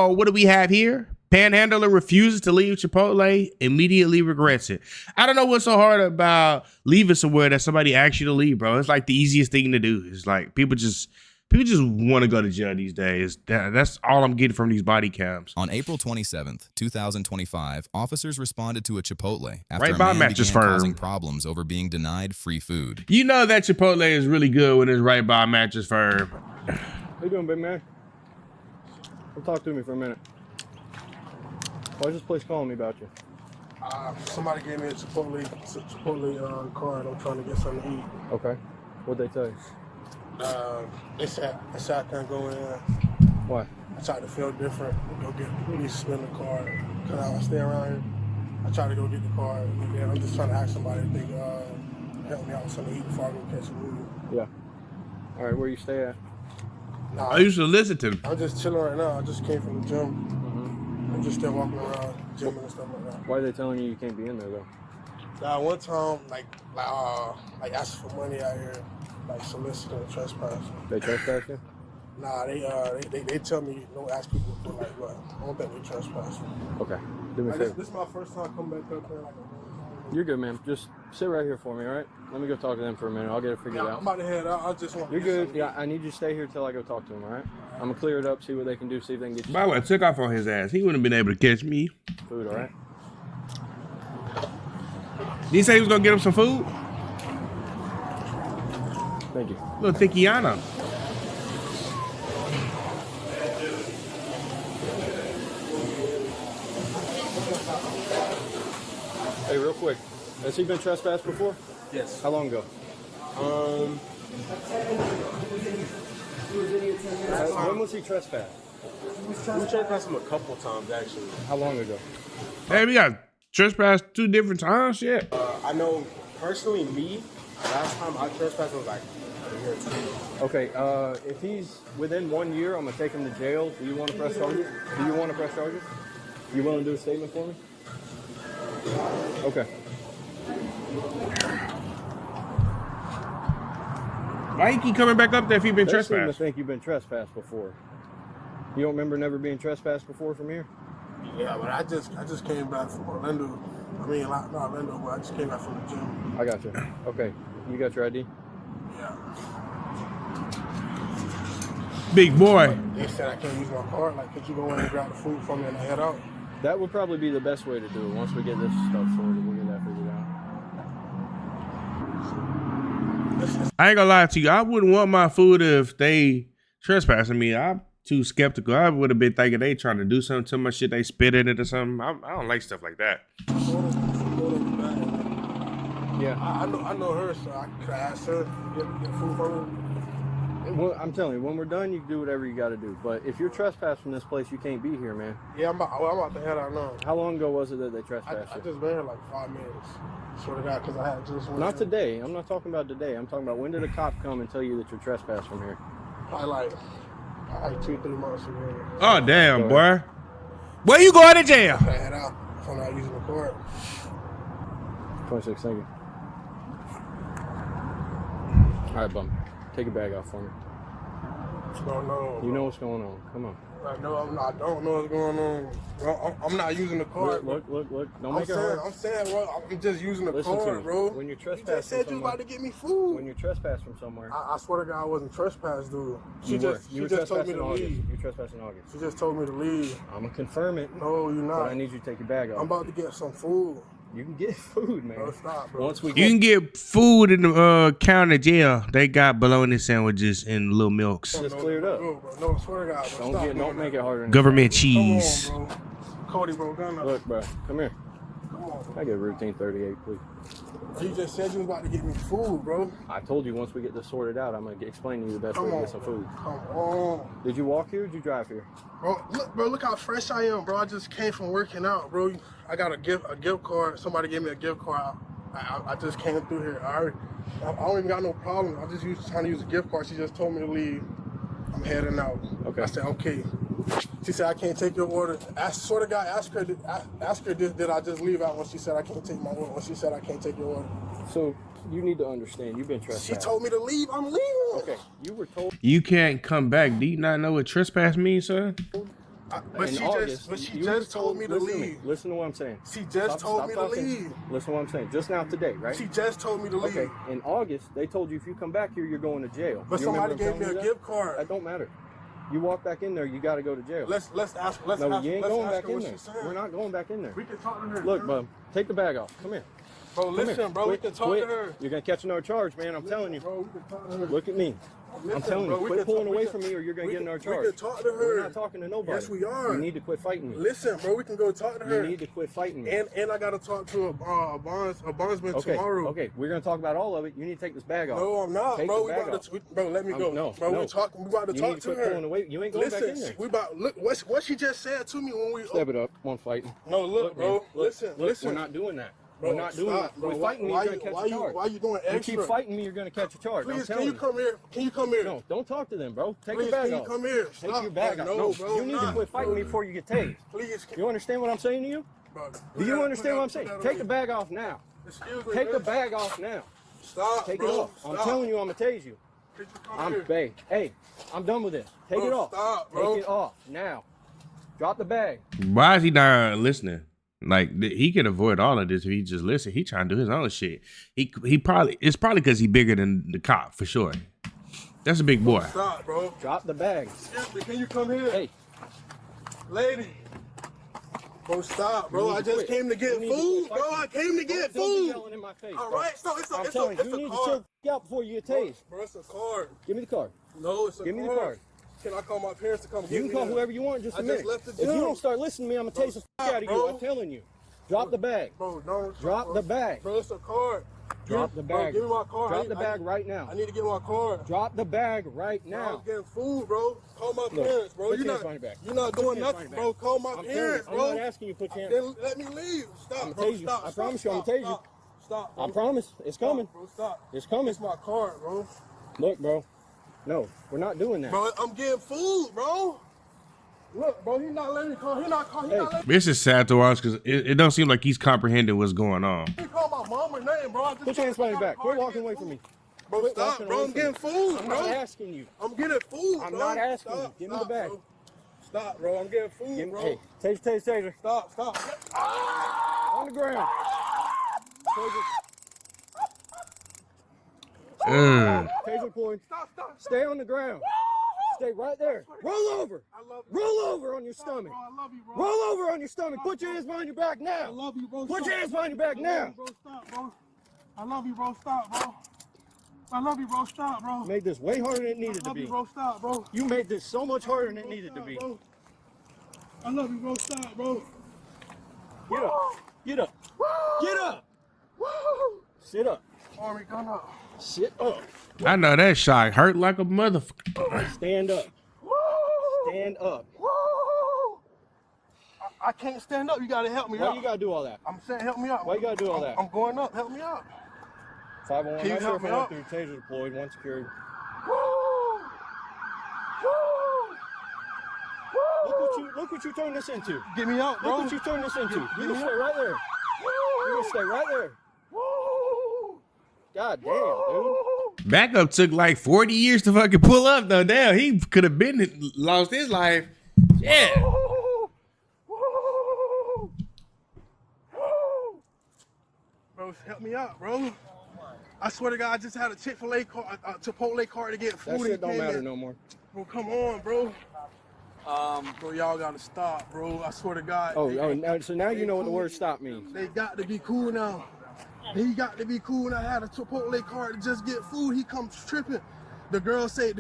Oh, what do we have here? Panhandler refuses to leave Chipotle, immediately regrets it. I don't know what's so hard about leaving somewhere that somebody asks you to leave, bro. It's like the easiest thing to do. It's like people just want to go to jail these days. That's all I'm getting from these body cams. On April 27th, 2025, officers responded to a Chipotle after Right a by man Mattress began Firm. causing problems over being denied free food. You know that Chipotle is really good when it's right by Mattress Firm. How you doing, big man? Come talk to me for a minute. Why is this place calling me about you? Somebody gave me a Chipotle card. I'm trying to get something to eat. Okay. What'd they tell you? They said I can't go in. Why? I tried to feel different. Go spend the card. Cause I stay around here. I tried to go get the card. And then I'm just trying to ask somebody if they can help me out with something to eat before I go catch a movie. Yeah. All right, where you stay at? Nah, I used to listen to him. I'm just chilling right now. I just came from the gym. I'm just still walking around, gym and stuff like that. Why are they telling you can't be in there though? One time, like asking for money out here, like soliciting and trespassing. They trespass you? Nah, they tell me don't ask people for like what. I don't think they trespass me. Okay. Do me a Like, favor. this is my first time coming back up there. Like, You're good, man. Just sit right here for me, all right? Let me go talk to them for a minute. I'll get it figured yeah, out. I'm about to head out. I just want. You're good. Yeah, I need you to stay here till I go talk to them, all right? I'm gonna clear it up, see what they can do, see if they can get you By the way, I took off on his ass. He wouldn't have been able to catch me. food, all right? Did he say he was gonna get him some food? Thank you. Little Tikiana. Hey, real quick. Has he been trespassed before? Yes. How long ago? When was he trespassed? We trespassed him a couple times actually. How long ago? Hey, we got trespassed 2 different times. Shit. I know personally me. Last time I trespassed was like a year or 2 ago. Okay, if he's within 1 year, I'm gonna take him to jail. Do you want to press charges? You willing to do a statement for me? Okay. Why you keep coming back up there if you've been They seem to trespassed? think you've been trespassed before. You don't remember never being trespassed before from here? Yeah, but I just came back from Orlando. I mean, not Orlando, but I just came back from the gym. I got you. Okay, you got your ID? Yeah. Big boy. They said I can't use my card. Like, could you go in and grab the food for me and I head out? That would probably be the best way to do it. Once we get this stuff sorted, we'll get that figured out. I ain't gonna lie to you. I wouldn't want my food if they trespassing me. I'm too skeptical. I would have been thinking they trying to do something to my shit. They spit in it or something. I don't like stuff like that. Yeah. I know her, so I could ask her to get food for me. Well, I'm telling you, when we're done, you can do whatever you got to do. But if you're trespassed from this place, you can't be here, man. Yeah, I'm about to head out now. How long ago was it that they I trespassed you? just been here like 5 minutes. Swear to God, because I had just went Not in. today. I'm not talking about today. I'm talking about when did a cop come and tell you that you're trespassed from here? Probably like 2-3 months ago. Oh damn, Go boy. ahead. Where you going to jail? I head out if I'm not using the card. 26, thank you. All right, bum. Take your bag off for me. No. You know what's going on. Come on. I don't know what's going on. Bro, I'm not using the card. Look. Don't make it hard. I'm saying, bro, I'm just using the Listen to card, me. bro. When you're You trespassing just said you from about to get me food. When you're trespassed from somewhere, I swear to God, I wasn't trespassed, dude. She you just told me trespassing to August. leave. You trespassed in August. She just told me to leave. I'm gonna confirm it, No, you're but not. I need you to take your bag off. I'm about to get some food. You can get food, man. Bro, stop, bro. Once we You can get food in the county jail. They got bologna sandwiches and little milks. Just cleared up. Bro, no, swear to God, bro. Stop Don't make it harder. Than Government Come cheese. on, bro. Cody, bro, gun up. Look, bro, come here. Come on, bro. I get routine 38, please. You just said you was about to get me food, bro. I told you once we get this sorted out, I'm gonna explain to you the best way to get some food. Come on. Did you walk here or did you drive here? Bro, look how fresh I am, bro. I just came from working out, bro. I got a gift card. Somebody gave me a gift card. I just came through here. I don't even got no problem. I just trying to use a gift card. She just told me to leave. I'm heading out. Okay. I said, okay. She said, I can't take your order. I swear to God, ask her did I just leave out when she said I can't take my order, when she said I can't take your order. So you need to understand, you've been trespassed. She told me to leave. I'm leaving. Okay, you were told. You can't come back. Do you not know what trespass means, son? But in she August, just you told me to listen leave. Listen to what I'm saying. She just told me to talking. leave. Listen to what I'm saying. Just now today, right? She just told me to leave. Okay. In August, they told you if you come back here, you're going to jail. But You somebody remember gave me telling a you gift card. That don't matter. You walk back in there, you got to go to jail. Let's ask. No, you ain't going back her in what there. she's saying. We're not going back in there. We can talk to her. Look, bub, take the bag off. Come here. Bro, listen, here. bro. We can talk to her. You're gonna catch another charge, man. I'm telling you. Bro, we can talk to her. Look at me. Listen, I'm telling bro, you. we Quit can pulling talk- away we from can- me, or you're gonna we get can- another charge. We can talk to her. We're not talking to nobody. Yes, we are. You need to quit fighting me. Listen, bro. We can go talk to her. You need to quit fighting me. And I gotta talk to a bondsman Okay. tomorrow. Okay. We're gonna talk about all of it. You need to take this bag off. No, I'm not, Take bro. the We bag about to, bro. Let me go. No, bro, no. we about to You talk need to to quit her. pulling away. You ain't going back in Listen, there. we about look what she just said to me when we. Step it up. One fighting. No, look, bro. man. Look, listen. We're not doing that. Bro, We're not doing stop, that. bro. We're fighting me, Why you're you- gonna why catch a you- charge. why you doing extra? You keep fighting me, you're gonna catch a charge. Please, I'm can telling you come here? Can you come here? No, don't talk to them, bro. Take Please, your bag can off. you come here? Take Stop. your bag off. No, bro. You need to quit fighting me before you get tased. Please. You understand what I'm saying to you? Bro, Do you understand what I'm saying? Take the bag off now. Excuse me. Take the bitch. bag off now. Stop, Take bro. it off. I'm Stop. telling you, I'm gonna tase you. Could you come I'm here? babe. Hey, I'm done with this. Take Bro, it off. stop, bro. Take it off now. Drop the bag. Why is he not listening? Like he could avoid all of this if he just listen. He trying to do his own shit. He probably it's probably because he bigger than the cop for sure. That's a big boy. Stop, bro. Drop the bag. Excuse me. Can you come here? Hey, Lady. Bro, stop, bro. You need I to just quit. came to get You need to food, quit bro. fighting. I came to get don't be food. yelling in my face. All bro. right, so it's I'm a telling you, it's you a need to card. chill out before you get tased. Bro, it's a card. Give me the card. No, it's a Give me the card. card. Can I call my parents to come You get can me call that? whoever you want in just a I minute. just left the If you gym. don't start listening to me, I'm gonna tase the stop, fuck out of you. bro. I'm telling you. Drop the bag. Bro, no. Drop bro. the bag. Bro, it's a card. Drop the Bro, bag. give me my card. Drop the bag right I now. need to get my card. Drop the bag right Bro, I was now. getting food, bro. Call my Look, parents, bro. put You're your not, hands behind your back. you're not Put doing your hands nothing, behind bro. your back. Call my I'm telling parents, you, bro. I'm not asking you to put your hands. Then let me leave. Stop, I'm bro. tase you. Stop. I stop, promise you, I'm stop, gonna tase you. stop. Stop. I bro. promise. It's coming. Stop, bro. Stop. It's coming. It's my card, bro. Look, bro. No, we're not doing that. Bro, I'm getting food, bro. Look, bro, he not letting me call. He not calling. He not letting This is sad to watch because it don't seem like he's comprehending what's going on. me call my mama's name, bro. I just Put your hands behind your back. got my Quit card walking to away get from me. food. Bro, Quit stop, walking bro. away I'm from getting me. food, I'm bro. not asking you. I'm getting food, I'm bro. not asking Stop, you. Give me stop, the bag. Bro. Stop, bro. I'm getting food, Give me, bro. hey, taser. Stop, stop. On the ground. Taser, taser deployed. Stop. Stay on the ground. Stay right there. Roll over. I love you. Roll over on your stomach. Bro, I love you, bro. Roll over on your stomach. Put your hands behind your back I now. love you, bro. Put Stop. your hands behind your back I love now. you, bro. Stop, bro. I love you, bro. Stop, bro. I love you, bro. Stop, bro. Made this way harder than it needed I to love you, be. bro. Stop, bro. You made this so much harder than it Bro, needed to stop, be. bro. I love you, bro. Stop, bro. Get up. Get up. Get up. Sit up. Army, gun up. Sit up. I know that shot hurt like a motherfucker. Stand up. Stand up. I can't stand up. You gotta help me Why out. you gotta do all that? I'm saying, help me out. Why you gotta do all that? I'm going up. Help me out. 511. Can you Not sure help if me I went out? through taser deployed, one secured. Look what you turned this into. Get me out, bro. Look what you turned this into. You're gonna stay right there. You're gonna stay right there. God damn, dude. Backup took like 40 years to fucking pull up though. Damn, he could have been lost his life. Yeah. Bro, help me out, bro. I swear to God, I just had a Chipotle card to get food. That and shit don't came matter in. no more. Bro, come on, bro. Bro, y'all gotta stop, bro. I swear to God. So now you know what the word stop means. They got to be cool now. He got to be cool. And I had a Chipotle card to just get food. He comes tripping. The girl say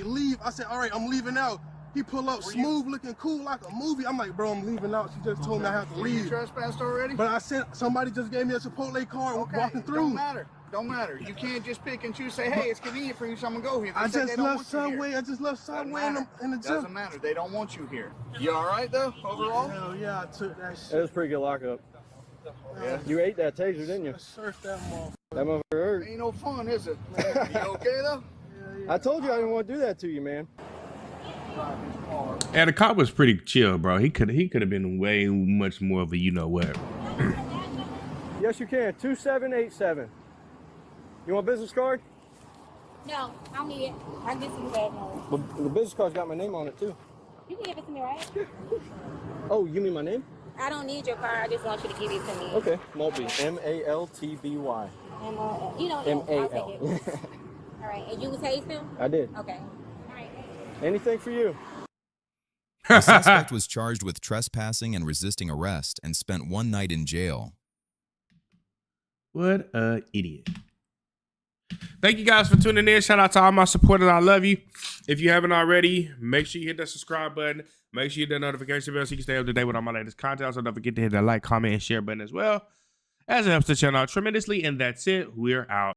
leave. I said, all right, I'm leaving out. He pull up smooth, looking cool like a movie. I'm like, bro, I'm leaving out. She just told me I have to You leave. trespassed already? But I said somebody just gave me a Chipotle card walking through. Don't matter. You can't just pick and choose. Say, hey, it's convenient for you, so I'm gonna go here. They I said just they don't left want you here. Subway. I just left Doesn't Subway matter. in the gym. Doesn't matter. They don't want you here. You all right though? Overall? Hell yeah, I took that It shit. was a pretty good lockup. Yeah. You ate that taser, didn't you? I surfed that motherfucker. That motherfucker hurt. Ain't no fun, is it? You okay though? I told you I didn't want to do that to you, man. And the cop was pretty chill, bro. He could have been way much more of a you know what. Yes, you can. 2787. You want a business card? No, I don't need it. I can get some bad news. Well, the business card's got my name on it too. You can give it to me, right? Oh, you mean my name? I don't need your card. I just want you to give it to me. Okay, Maltby. M-A-L-T-B-Y. You don't know. I'll take M-A-L. it. All right. And you taste them? I did. Okay. All right. Anything for you. The suspect was charged with trespassing and resisting arrest and spent 1 night in jail. What a idiot. Thank you guys for tuning in. Shout out to all my supporters. I love you. If you haven't already, make sure you hit that subscribe button. Make sure you hit that notification bell so you can stay up to date with all my latest content. Also, don't forget to hit that like, comment, and share button as well, as it helps the channel out tremendously. And that's it. We're out.